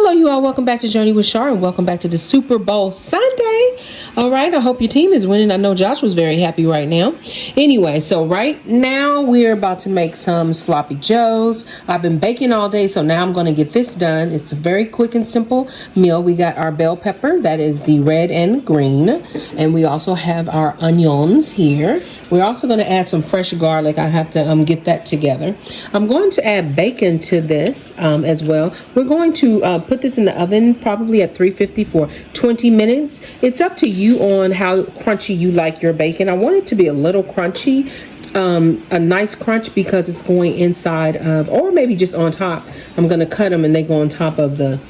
Hello, you all. Welcome back to Journey with Char, and welcome back to the Super Bowl Sunday. All right, I hope your team is winning. I know Josh was very happy right now. Anyway, so right now we're about to make some sloppy joes. I've been baking all day, so now I'm going to get this done. It's a very quick and simple meal. We got our bell pepper, that is the red and green, and we also have our onions here. We're also going to add some fresh garlic. I have to get that together. I'm going to add bacon to this as well. We're going to put this in the oven probably at 350 for 20 minutes. It's up to you on how crunchy you like your bacon. I want it to be a little crunchy, a nice crunch, because it's going inside of, or maybe just on top. I'm going to cut them and they go on top of the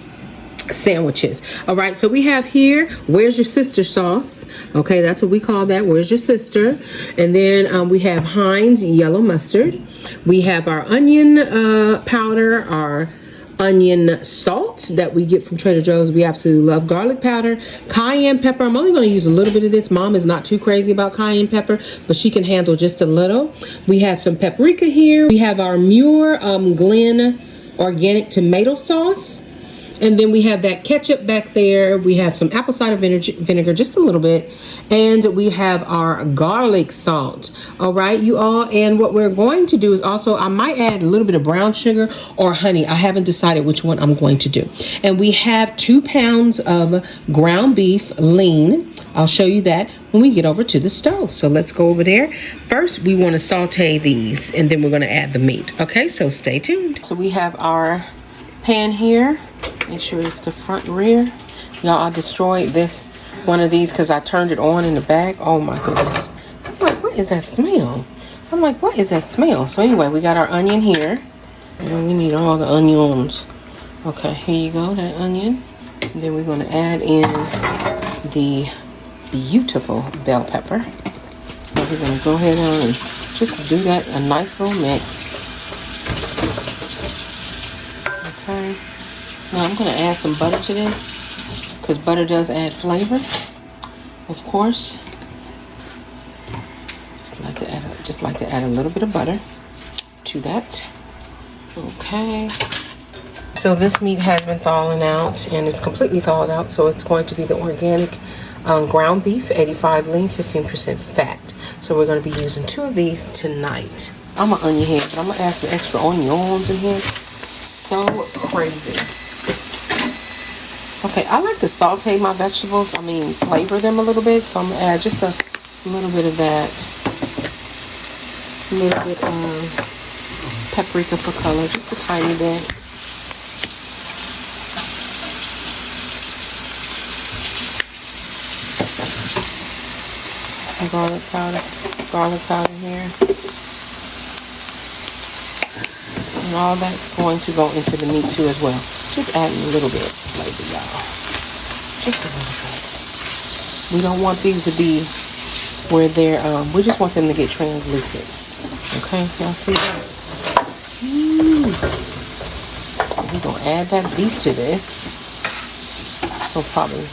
sandwiches. All right, so we have here, where's your sister sauce? Okay, that's what we call that. Where's your sister? And then we have Heinz yellow mustard. We have our onion powder, our onion salt that we get from Trader Joe's. We absolutely love garlic powder, cayenne pepper. I'm only going to use a little bit of this. Mom is not too crazy about cayenne pepper, but she can handle just a little. We have some paprika here. We have our Muir Glen organic tomato sauce. And then we have that ketchup back there. We have some apple cider vinegar, just a little bit. And we have our garlic salt. All right, you all. And what we're going to do is also, I might add a little bit of brown sugar or honey. I haven't decided which one I'm going to do. And we have 2 pounds of ground beef lean. I'll show you that when we get over to the stove. So let's go over there. First, we want to saute these, and then we're going to add the meat. Okay, so stay tuned. So we have our pan here. Make sure it's the front and rear. Y'all, I destroyed one of these because I turned it on in the back. Oh my goodness. I'm like, what is that smell? So anyway, we got our onion here. And we need all the onions. Okay, here you go, that onion. And then we're going to add in the beautiful bell pepper. So we're going to go ahead on and just do that, a nice little mix. Okay. Now I'm going to add some butter to this, because butter does add flavor, of course. Just like to add a little bit of butter to that. Okay. So this meat has been thawing out, and it's completely thawed out. So it's going to be the organic ground beef, 85 lean, 15% fat. So we're going to be using 2 of these tonight. I'm an onion head, but I'm going to add some extra onions in here. So crazy. Okay, I like to saute my vegetables. Flavor them a little bit. So I'm going to add just a little bit of that. A little bit of paprika for color. Just a tiny bit. Garlic powder here. And all that's going to go into the meat too as well. Just adding a little bit of flavor, y'all. Just a little bit. We don't want these to be where they're, we just want them to get translucent. Okay, y'all see that? We're going to add that beef to this. So probably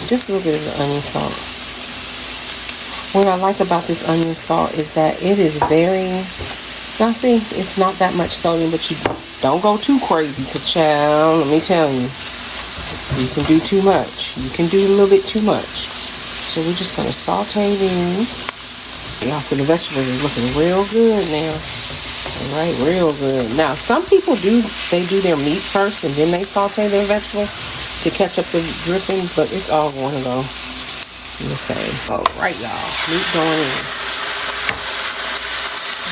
just a little bit of the onion salt. What I like about this onion salt is that it is very, y'all see, it's not that much sodium, but you don't go too crazy, because child, let me tell you, you can do too much. You can do a little bit too much. So we're just going to saute these. Y'all, so the vegetables is looking real good now. All right, real good. Now, some people do their meat first and then they saute their vegetables to catch up the dripping, but it's all going to go the same. All right, y'all, meat going in.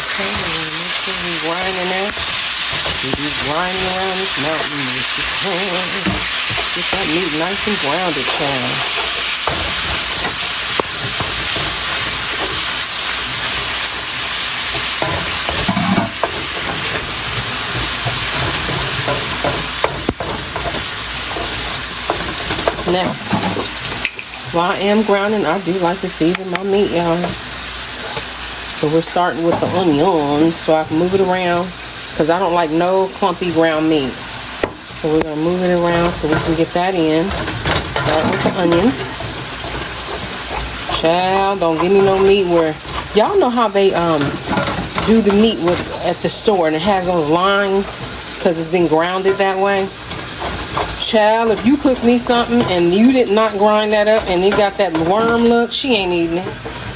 Okay, we're going to make sure we're grinding that. We'll be grinding around this mountain. Get that meat nice and grounded, child. Now, while I am grounding, I do like to season my meat, y'all. So we're starting with the onions so I can move it around, because I don't like no clumpy ground meat. So we're going to move it around so we can get that in. Start with the onions. Child, don't give me no meat where, y'all know how they do the meat at the store and it has those lines because it's been grounded that way. Child, if you cook me something and you did not grind that up and it got that worm look, she ain't eating it.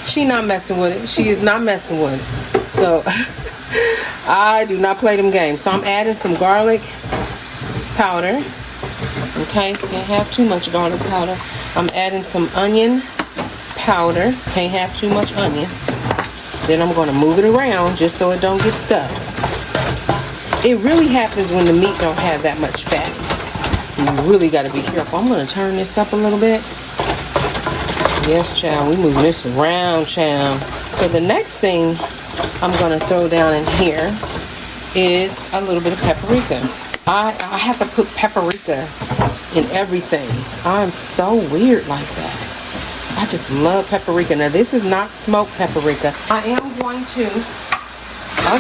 She not messing with it. She is not messing with it. So I do not play them games. So I'm adding some garlic powder. Okay, can't have too much garlic powder. I'm adding some onion powder. Can't have too much onion. Then I'm going to move it around just so it don't get stuck. It really happens when the meat don't have that much fat. You really got to be careful. I'm going to turn this up a little bit. Yes, child, we moving this around, child. So the next thing I'm going to throw down in here is a little bit of paprika. I have to put paprika in everything. I'm so weird like that. I just love paprika. Now, this is not smoked paprika. I am going to,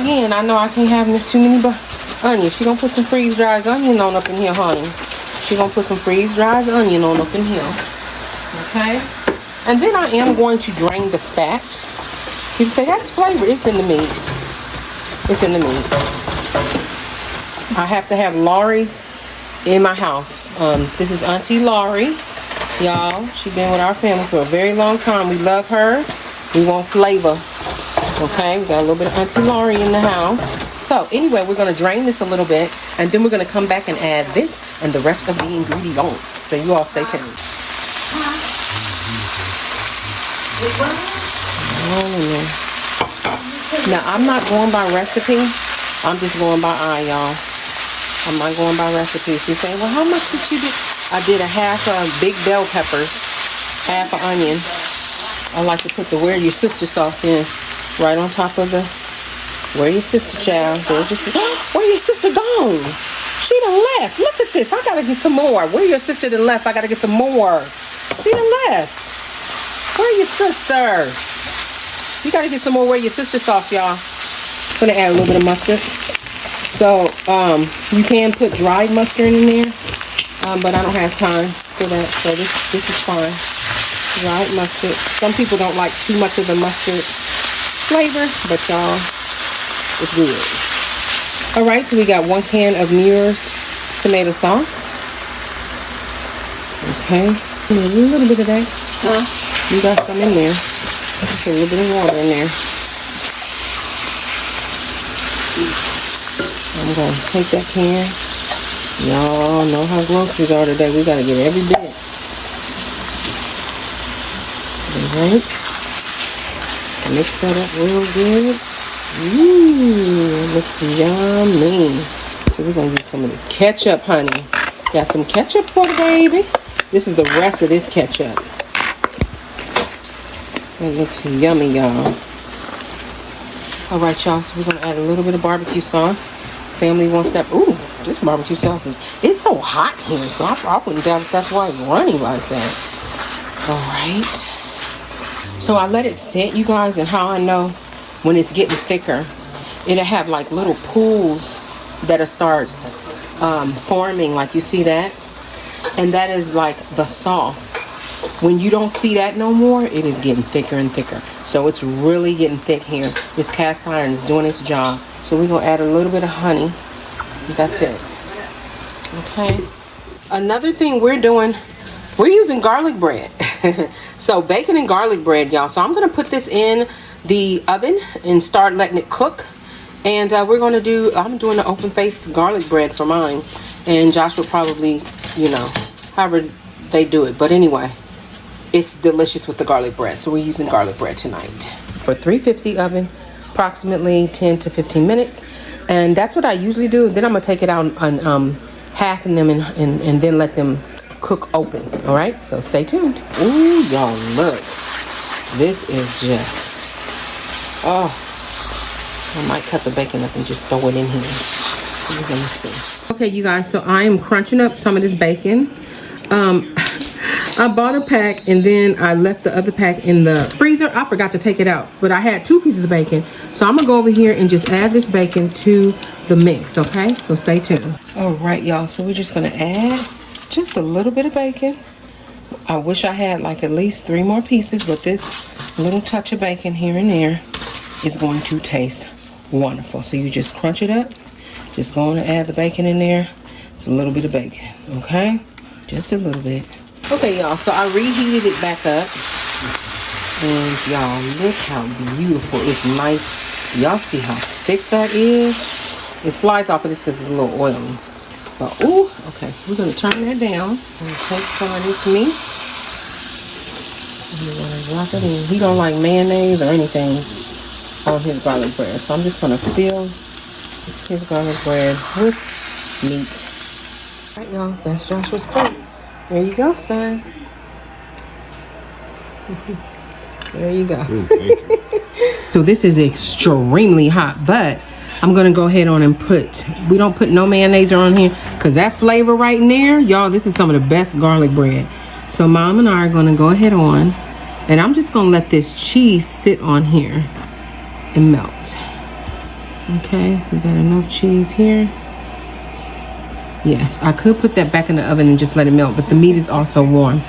again, I know I can't have too many onions. She's going to put some freeze-dried onion on up in here, honey. She's going to put some freeze-dried onion on up in here. Okay? And then I am going to drain the fat. People say, that's flavor. It's in the meat. It's in the meat. I have to have Laurie's in my house. This is Auntie Laurie. Y'all, she's been with our family for a very long time. We love her. We want flavor. Okay, we got a little bit of Auntie Laurie in the house. So anyway, we're going to drain this a little bit, and then we're going to come back and add this and the rest of the ingredients. So you all stay tuned. Now, I'm not going by recipe. I'm just going by eye, y'all. I'm not going by recipes. You say, well, how much did you do? I did a half of big bell peppers, half an onion. I like to put the Where Your Sister sauce in right on top of the Where Your Sister, child. There's your sister. Where your sister gone? She done left. Look at this. I gotta get some more. Where your sister done left? I gotta get some more. She done left. Where your sister? You gotta get some more Where Your Sister sauce, y'all. I'm gonna add a little bit of mustard. So, you can put dried mustard in there, but I don't have time for that, so this is fine. Dried mustard. Some people don't like too much of the mustard flavor, but y'all, it's good. Alright, so we got 1 can of Muir's tomato sauce. Okay, a little bit of that. You got some in there. Put a little bit of water in there. I'm going to take that can. Y'all know how groceries are today. We got to get every bit. Alright. Mix that up real good. Ooh, looks yummy. So we're going to use some of this ketchup, honey. Got some ketchup for the baby. This is the rest of this ketchup. It looks yummy, y'all. Alright, y'all. So we're going to add a little bit of barbecue sauce. Family wants that. Ooh, this barbecue sauce it's so hot here, so I wouldn't doubt if that's why it's running like that. Alright. So I let it sit, you guys, and how I know when it's getting thicker, it'll have like little pools that it starts forming, like you see that? And that is like the sauce. When you don't see that no more, it is getting thicker and thicker. So it's really getting thick here. This cast iron is doing its job. So we're going to add a little bit of honey. That's it. Okay. Another thing we're doing, we're using garlic bread. So bacon and garlic bread, y'all. So I'm going to put this in the oven and start letting it cook. And we're going to do, I'm doing the open face garlic bread for mine. And Josh will probably, you know, however they do it. But anyway, it's delicious with the garlic bread. So we're using garlic bread tonight. For 350 oven, approximately 10 to 15 minutes. And that's what I usually do. Then I'm going to take it out and half in them and then let them cook open. All right, so stay tuned. Ooh, y'all, look. This is just, oh, I might cut the bacon up and just throw it in here. So we're going to see. Okay, you guys, so I am crunching up some of this bacon. I bought a pack and then I left the other pack in the freezer. I forgot to take it out, but I had 2 pieces of bacon. So I'm gonna go over here and just add this bacon to the mix, okay? So stay tuned. All right, y'all, so we're just gonna add just a little bit of bacon. I wish I had like at least 3 more pieces, but this little touch of bacon here and there is going to taste wonderful. So you just crunch it up Just going to add the bacon in there. It's a little bit of bacon, okay? Just a little bit. Okay, y'all, so I reheated it back up. And y'all, look how beautiful. It's nice. Y'all see how thick that is? It slides off of this because it's a little oily. But, ooh, okay, so we're going to turn that down. And take some of this meat. And we're going to drop it in. He don't like mayonnaise or anything on his garlic bread. So I'm just going to fill his garlic bread with meat. All right, y'all, that's Joshua's plate. There you go, son. There you go. So this is extremely hot, but I'm gonna go ahead on and we don't put no mayonnaise on here because that flavor right in there, y'all, this is some of the best garlic bread. So Mom and I are gonna go ahead on, and I'm just gonna let this cheese sit on here and melt. Okay, we got enough cheese here. Yes, I could put that back in the oven and just let it melt, but the meat is also warm.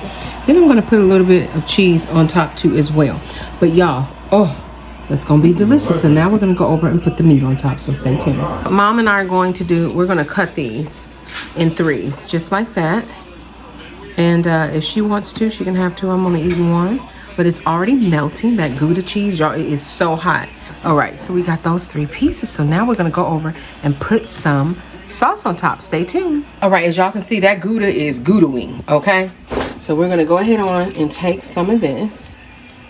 Then I'm gonna put a little bit of cheese on top too as well. But y'all, oh, that's gonna be delicious. So now we're gonna go over and put the meat on top, so stay tuned. Mom and I are going to we're gonna cut these in 3s, just like that. And if she wants to, she can have 2. I'm only eating 1, but it's already melting. That Gouda cheese, y'all, it is so hot. All right, so we got those 3 pieces. So now we're gonna go over and put some sauce on top. Stay tuned. All right, as y'all can see, that Gouda is Gouda-wing, okay? So we're gonna go ahead on and take some of this.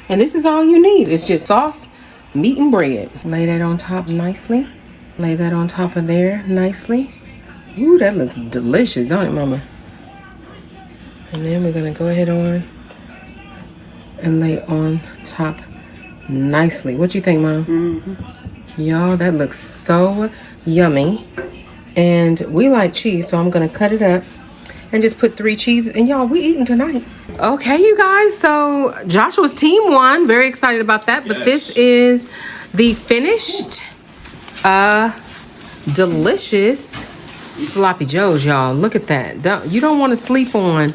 And this is all you need. It's just sauce, meat, and bread. Lay that on top nicely. Lay that on top of there nicely. Ooh, that looks delicious, don't it, Mama? And then we're gonna go ahead on and lay on top nicely. What you think, Mom? Mm-hmm. Y'all, that looks so yummy. And we like cheese, so I'm gonna cut it up and just put 3 cheeses. And y'all, we eating tonight. Okay, you guys, so Joshua's team won. Very excited about that. But this is the finished delicious sloppy joes, y'all. Look at that. You don't want to sleep on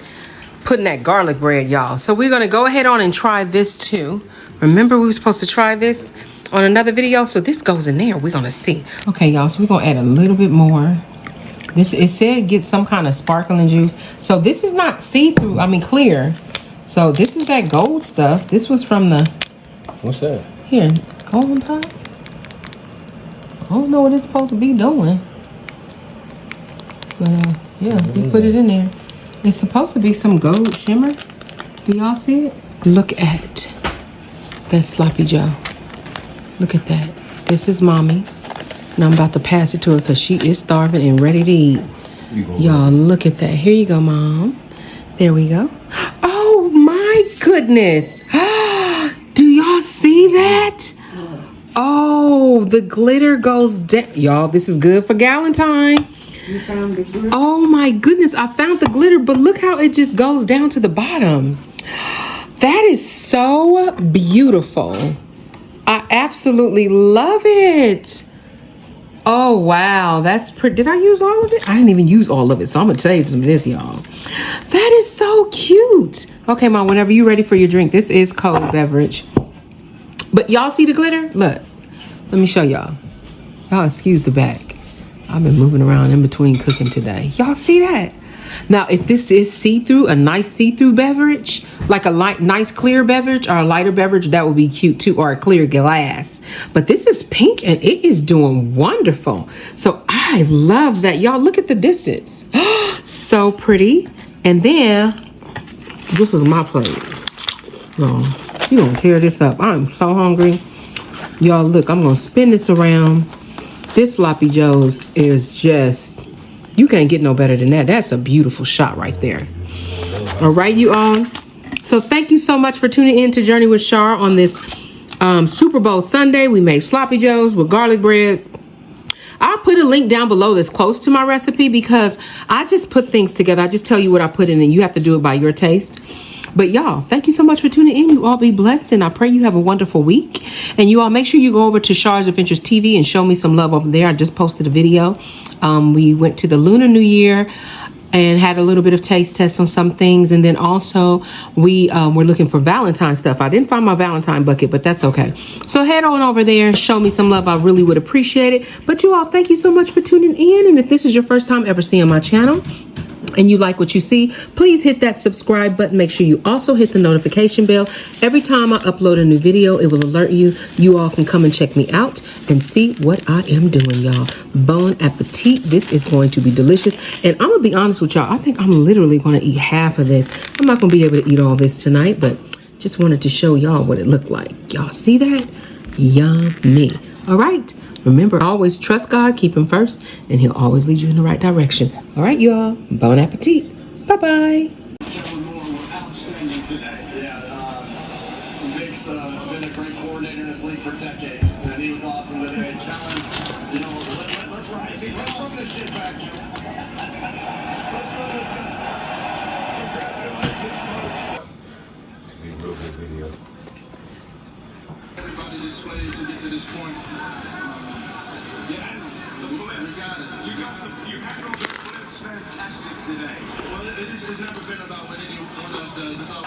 putting that garlic bread, y'all. So we're gonna go ahead on and try this too. Remember, we were supposed to try this on another video, so this goes in there. We're gonna see. Okay, y'all, so we're gonna add a little bit more. It said get some kind of sparkling juice. So this is not see-through, I mean clear. So this is that gold stuff. This was from the... What's that? Here, go on top. I don't know what it's supposed to be doing. But yeah, we put it in there. It's supposed to be some gold shimmer. Do y'all see it? Look at that sloppy joe. Look at that. This is Mommy's. And I'm about to pass it to her because she is starving and ready to eat. Y'all, look at that. Here you go, Mom. There we go. Oh, my goodness. Do y'all see that? Oh, the glitter goes down. Y'all, this is good for Galentine. You found the glitter? Oh, my goodness. I found the glitter, but look how it just goes down to the bottom. That is so beautiful. I absolutely love it. Oh, wow. That's pretty. Did I use all of it? I didn't even use all of it, so I'm going to save some of this, y'all. That is so cute. Okay, Mom, whenever you're ready for your drink. This is cold beverage. But y'all see the glitter? Look. Let me show y'all. Y'all excuse the back. I've been moving around in between cooking today. Y'all see that? Now, if this is see-through, a nice see-through beverage, like a nice clear beverage or a lighter beverage, that would be cute too, or a clear glass. But this is pink and it is doing wonderful. So I love that. Y'all, look at the distance. So pretty. And then, this is my plate. No, you gonna tear this up. I'm so hungry. Y'all, look, I'm gonna spin this around. This sloppy joe's is just... You can't get no better than that. That's a beautiful shot right there. All right, you all. So thank you so much for tuning in to Journey with Char on this Super Bowl Sunday. We made sloppy joes with garlic bread. I'll put a link down below that's close to my recipe because I just put things together. I just tell you what I put in and you have to do it by your taste. But y'all, thank you so much for tuning in. You all be blessed, and I pray you have a wonderful week. And you all make sure you go over to Char's Adventures TV and show me some love over there. I just posted a video. We went to the Lunar New Year and had a little bit of taste test on some things. And then also we were looking for Valentine stuff. I didn't find my Valentine bucket, but that's okay. So head on over there and show me some love. I really would appreciate it. But you all, thank you so much for tuning in. And if this is your first time ever seeing my channel and you like what you see, please hit that subscribe button. Make sure you also hit the notification bell. Every time I upload a new video, it will alert you. You all can come and check me out and see what I am doing, y'all. Bon appetit. This is going to be delicious. And I'm going to be honest with y'all. I think I'm literally going to eat half of this. I'm not going to be able to eat all this tonight, but just wanted to show y'all what it looked like. Y'all see that? Yummy. All right. Remember, always trust God, keep him first, and he'll always lead you in the right direction. All right, y'all. Bon appetit. Bye-bye. Vic's been a great coordinator in this league for decades, and he was awesome today. Kellen, you know, let's run this shit back. Let's run this back. Congratulations, coach. It's be a real good video. Everybody displayed to get to this point. You handled the clips fantastic today. Well, it's never been about what anyone else does. It's all